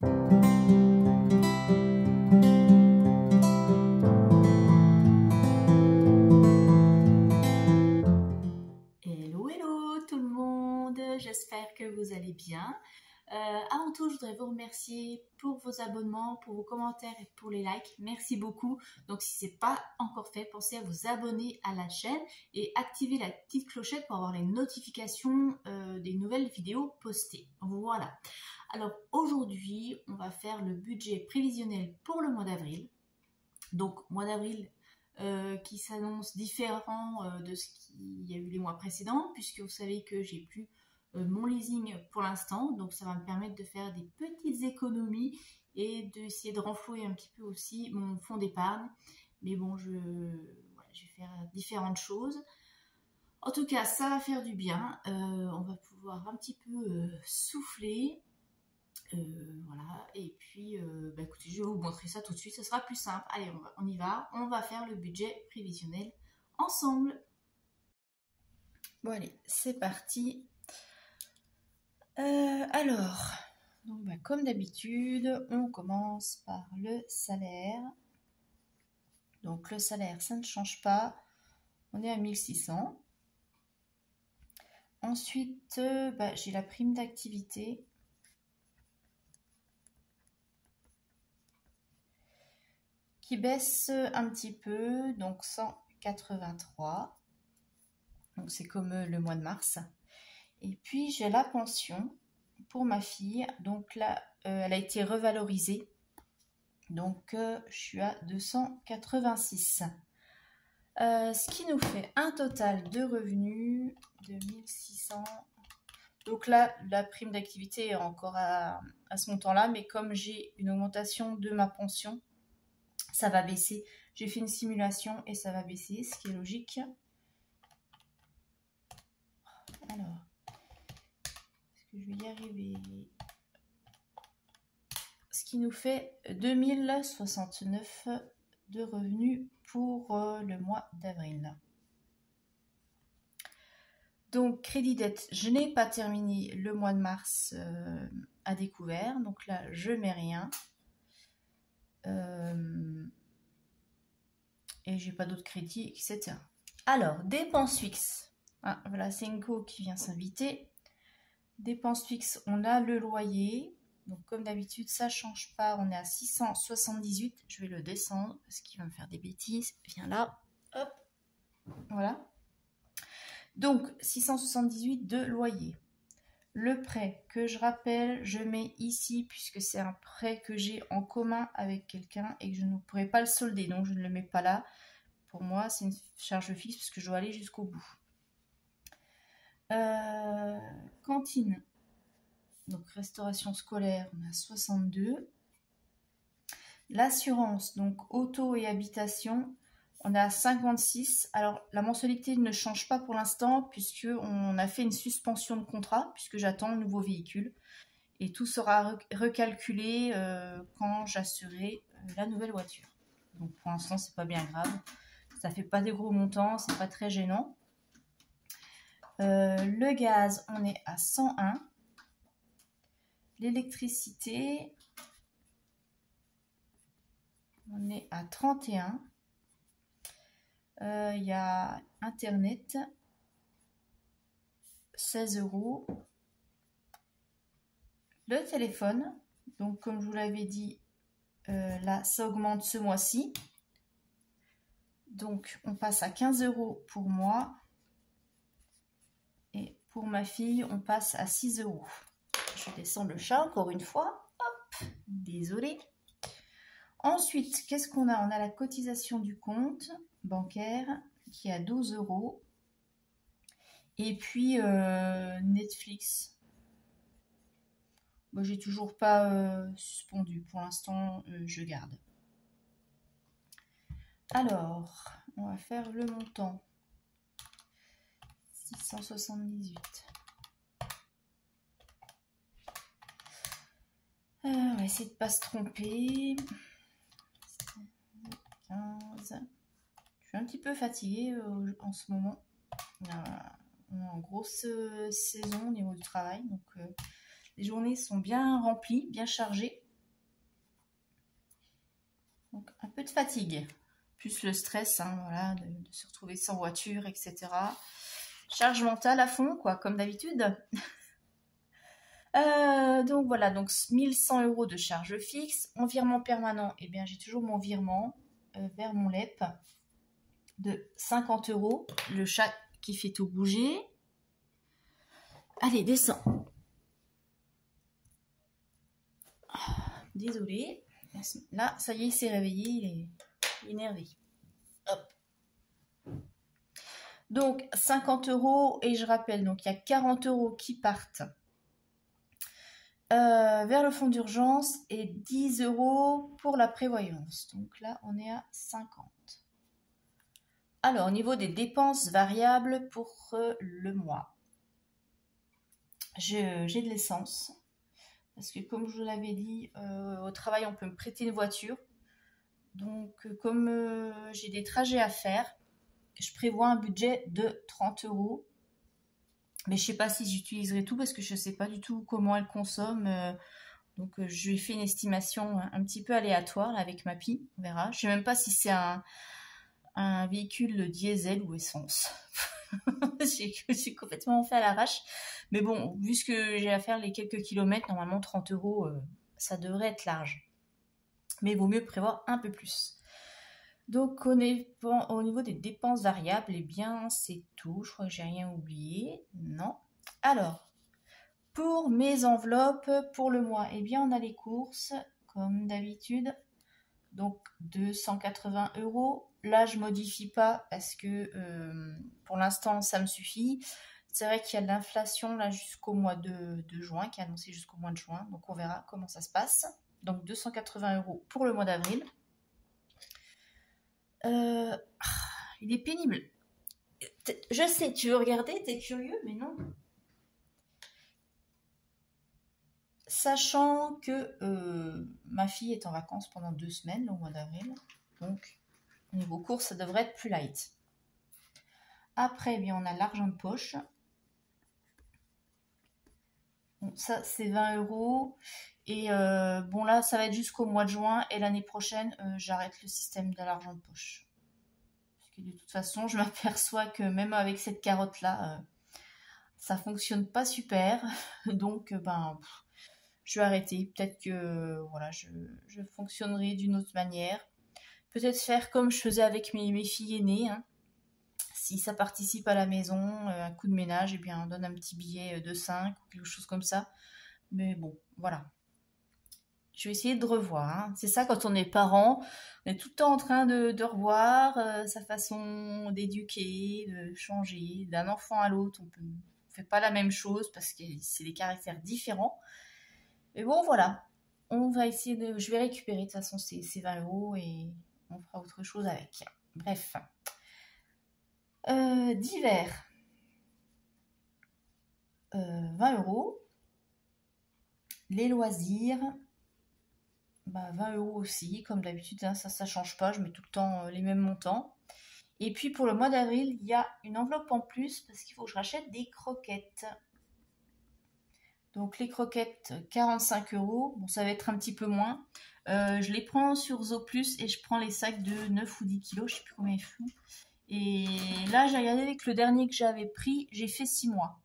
Hello, hello tout le monde, j'espère que vous allez bien. Avant tout, je voudrais vous remercier pour vos abonnements, pour vos commentaires et pour les likes. Merci beaucoup. Donc si ce n'est pas encore fait, pensez à vous abonner à la chaîne et activer la petite clochette pour avoir les notifications des nouvelles vidéos postées. Voilà. Alors aujourd'hui, on va faire le budget prévisionnel pour le mois d'avril. Donc mois d'avril qui s'annonce différent de ce qu'il y a eu les mois précédents, puisque vous savez que j'ai plus mon leasing pour l'instant, donc ça va me permettre de faire des petites économies et d'essayer de renflouer un petit peu aussi mon fonds d'épargne. Mais bon, je vais faire différentes choses. En tout cas, ça va faire du bien. On va pouvoir un petit peu souffler. Voilà, et puis écoutez, je vais vous montrer ça tout de suite, ce sera plus simple. Allez, on y va, on va faire le budget prévisionnel ensemble. Bon allez, c'est parti. Alors, donc, comme d'habitude, on commence par le salaire. Donc le salaire, ça ne change pas, on est à 1600. Ensuite, j'ai la prime d'activité. Qui baisse un petit peu, donc 183. Donc c'est comme le mois de mars. Et puis j'ai la pension pour ma fille. Donc là, elle a été revalorisée. Donc je suis à 286. Ce qui nous fait un total de revenus de 1600. Donc là, la prime d'activité est encore à ce montant-là. Mais comme j'ai une augmentation de ma pension, ça va baisser. J'ai fait une simulation et ça va baisser, ce qui est logique. Alors, est-ce que je vais y arriver? Ce qui nous fait 2069 de revenus pour le mois d'avril. Donc, crédit dette, je n'ai pas terminé le mois de mars à découvert. Donc là, je mets rien. Et j'ai pas d'autres crédits, etc. Alors, dépenses fixes. Ah, voilà, Senko qui vient s'inviter. Dépenses fixes, on a le loyer. Donc, comme d'habitude, ça ne change pas. On est à 678. Je vais le descendre parce qu'il va me faire des bêtises. Viens là. Hop. Voilà. Donc, 678 de loyer. Le prêt que je rappelle, je mets ici puisque c'est un prêt que j'ai en commun avec quelqu'un et que je ne pourrai pas le solder. Donc, je ne le mets pas là. Pour moi, c'est une charge fixe parce que je dois aller jusqu'au bout. Cantine. Donc, restauration scolaire, on a 62. L'assurance, donc auto et habitation, on a 56. Alors, la mensualité ne change pas pour l'instant puisqu'on a fait une suspension de contrat puisque j'attends le nouveau véhicule. Et tout sera recalculé quand j'assurerai la nouvelle voiture. Donc, pour l'instant, c'est pas bien grave. Ça fait pas des gros montants, c'est pas très gênant. Le gaz, on est à 101. L'électricité, on est à 31. Il y a Internet, 16 €. Le téléphone, donc comme je vous l'avais dit, là, ça augmente ce mois-ci. Donc, on passe à 15 € pour moi. Et pour ma fille, on passe à 6 €. Je descends le chat encore une fois. Hop, désolée. Ensuite, qu'est-ce qu'on a? On a la cotisation du compte bancaire qui est à 12 €. Et puis, Netflix. Bon, j'ai toujours pas suspendu. Pour l'instant, je garde. Alors, on va faire le montant. 678. On va essayer de ne pas se tromper. 15. Je suis un petit peu fatiguée en ce moment. On est en grosse saison au niveau du travail. Donc, les journées sont bien remplies, bien chargées. Donc un peu de fatigue, plus le stress, hein, voilà, de se retrouver sans voiture, etc. Charge mentale à fond, quoi, comme d'habitude. Donc voilà, donc 1100 € de charge fixe. En virement permanent, eh bien j'ai toujours mon virement vers mon LEP de 50 €. Le chat qui fait tout bouger. Allez, descends. Désolée. Là, ça y est, il s'est réveillé, il est énervé. Hop. Donc 50 € et je rappelle, donc il y a 40 € qui partent vers le fonds d'urgence et 10 € pour la prévoyance. Donc là, on est à 50. Alors, au niveau des dépenses variables pour le mois, j'ai de l'essence. Parce que comme je vous l'avais dit, au travail, on peut me prêter une voiture. Donc, comme j'ai des trajets à faire, je prévois un budget de 30 €. Mais je ne sais pas si j'utiliserai tout parce que je ne sais pas du tout comment elle consomme. Donc, je lui ai fait une estimation un petit peu aléatoire là, avec ma pie. On verra. Je ne sais même pas si c'est un véhicule diesel ou essence. Je suis complètement fait à l'arrache. Mais bon, vu ce que j'ai à faire les quelques kilomètres, normalement 30 €, ça devrait être large. Mais il vaut mieux prévoir un peu plus. Donc au niveau des dépenses variables, eh bien c'est tout. Je crois que j'ai rien oublié. Non. Alors, pour mes enveloppes pour le mois, eh bien on a les courses, comme d'habitude. Donc 280 €. Là, je modifie pas parce que pour l'instant, ça me suffit. C'est vrai qu'il y a de l'inflation là jusqu'au mois de juin, qui est annoncé jusqu'au mois de juin. Donc on verra comment ça se passe. Donc 280 € pour le mois d'avril. Il est pénible. Je sais, tu veux regarder, t'es curieux, mais non. Sachant que ma fille est en vacances pendant 2 semaines au mois d'avril. Donc au niveau course, ça devrait être plus light. Après, eh bien, on a l'argent de poche. Bon, ça, c'est 20 €. Et bon, là, ça va être jusqu'au mois de juin. Et l'année prochaine, j'arrête le système de l'argent de poche. Parce que de toute façon, je m'aperçois que même avec cette carotte-là, ça fonctionne pas super. Donc, je vais arrêter. Peut-être que voilà, je fonctionnerai d'une autre manière. Peut-être faire comme je faisais avec mes filles aînées. Hein. Si ça participe à la maison, un coup de ménage, eh bien on donne un petit billet de 5 ou quelque chose comme ça. Mais bon, voilà. Je vais essayer de revoir. Hein. C'est ça quand on est parent, on est tout le temps en train de revoir sa façon d'éduquer, de changer d'un enfant à l'autre. On ne fait pas la même chose parce que c'est des caractères différents. Mais bon, voilà. On va essayer de... Je vais récupérer de toute façon ces 20 € et on fera autre chose avec. Bref. Divers. 20 €. Les loisirs. 20 € aussi, comme d'habitude, hein, ça change pas. Je mets tout le temps les mêmes montants. Et puis pour le mois d'avril, il y a une enveloppe en plus parce qu'il faut que je rachète des croquettes. Donc les croquettes, 45 €. Bon, ça va être un petit peu moins. Je les prends sur Zooplus et je prends les sacs de 9 ou 10 kilos. Je sais plus combien ils font. Et là, j'ai regardé avec le dernier que j'avais pris, j'ai fait 6 mois.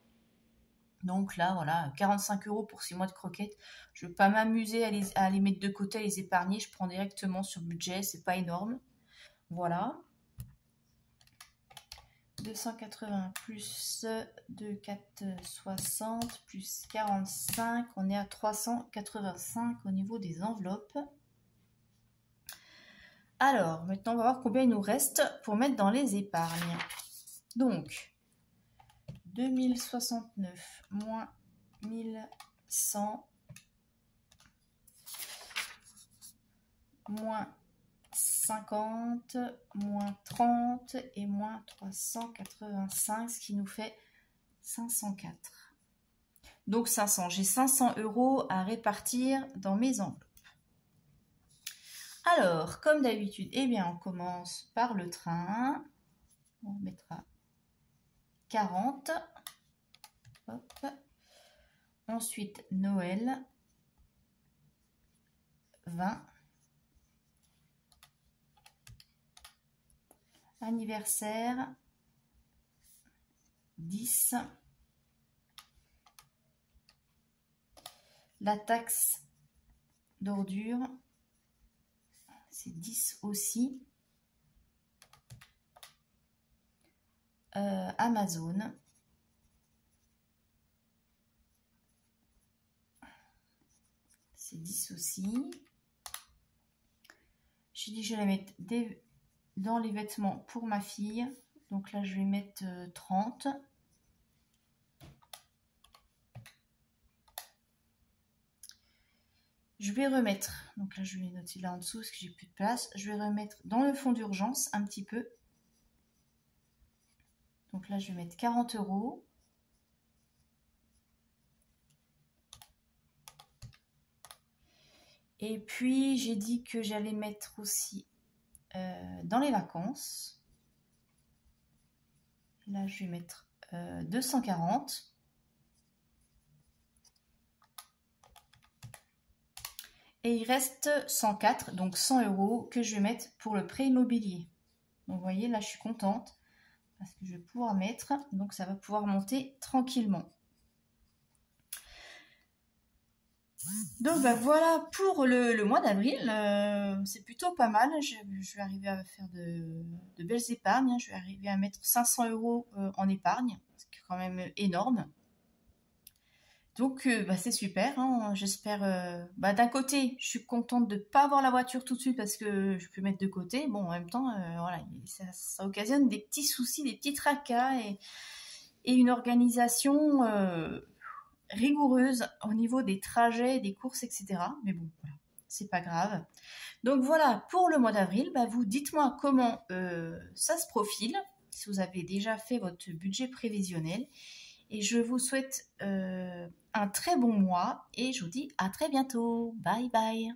Donc là, voilà, 45 € pour 6 mois de croquettes. Je ne vais pas m'amuser à les mettre de côté, à les épargner. Je prends directement sur budget, c'est pas énorme. Voilà. 280 plus 2,460 plus 45, on est à 385 au niveau des enveloppes. Alors, maintenant, on va voir combien il nous reste pour mettre dans les épargnes. Donc, 2069 moins 1100 moins 50 moins 30 et moins 385, ce qui nous fait 504. Donc 500, j'ai 500 € à répartir dans mes enveloppes. Alors, comme d'habitude, eh bien, on commence par le train. On mettra 40. Hop. Ensuite, Noël, 20. Anniversaire, 10. La taxe d'ordure, c'est 10 aussi. Amazon, c'est 10 aussi. J'ai dit que j'allais mettre dans les vêtements pour ma fille. Donc là, je vais mettre 30. Je vais remettre, donc là je vais noter là en dessous parce que j'ai plus de place. Je vais remettre dans le fonds d'urgence un petit peu. Donc là je vais mettre 40 €. Et puis j'ai dit que j'allais mettre aussi dans les vacances. Là je vais mettre 240. Et il reste 104, donc 100 € que je vais mettre pour le prêt immobilier. Donc vous voyez, là je suis contente parce que je vais pouvoir mettre, donc ça va pouvoir monter tranquillement. Donc bah, voilà pour le mois d'avril, c'est plutôt pas mal. Je vais arriver à faire de belles épargnes, hein. Je vais arriver à mettre 500 € en épargne, c'est quand même énorme. Donc bah, c'est super, hein. J'espère, d'un côté je suis contente de ne pas avoir la voiture tout de suite parce que je peux mettre de côté. Bon, en même temps, voilà, ça occasionne des petits soucis, des petits tracas et une organisation rigoureuse au niveau des trajets, des courses, etc. Mais bon, voilà, c'est pas grave. Donc voilà, pour le mois d'avril, bah, vous dites-moi comment ça se profile, si vous avez déjà fait votre budget prévisionnel. Et je vous souhaite un très bon mois et je vous dis à très bientôt. Bye bye.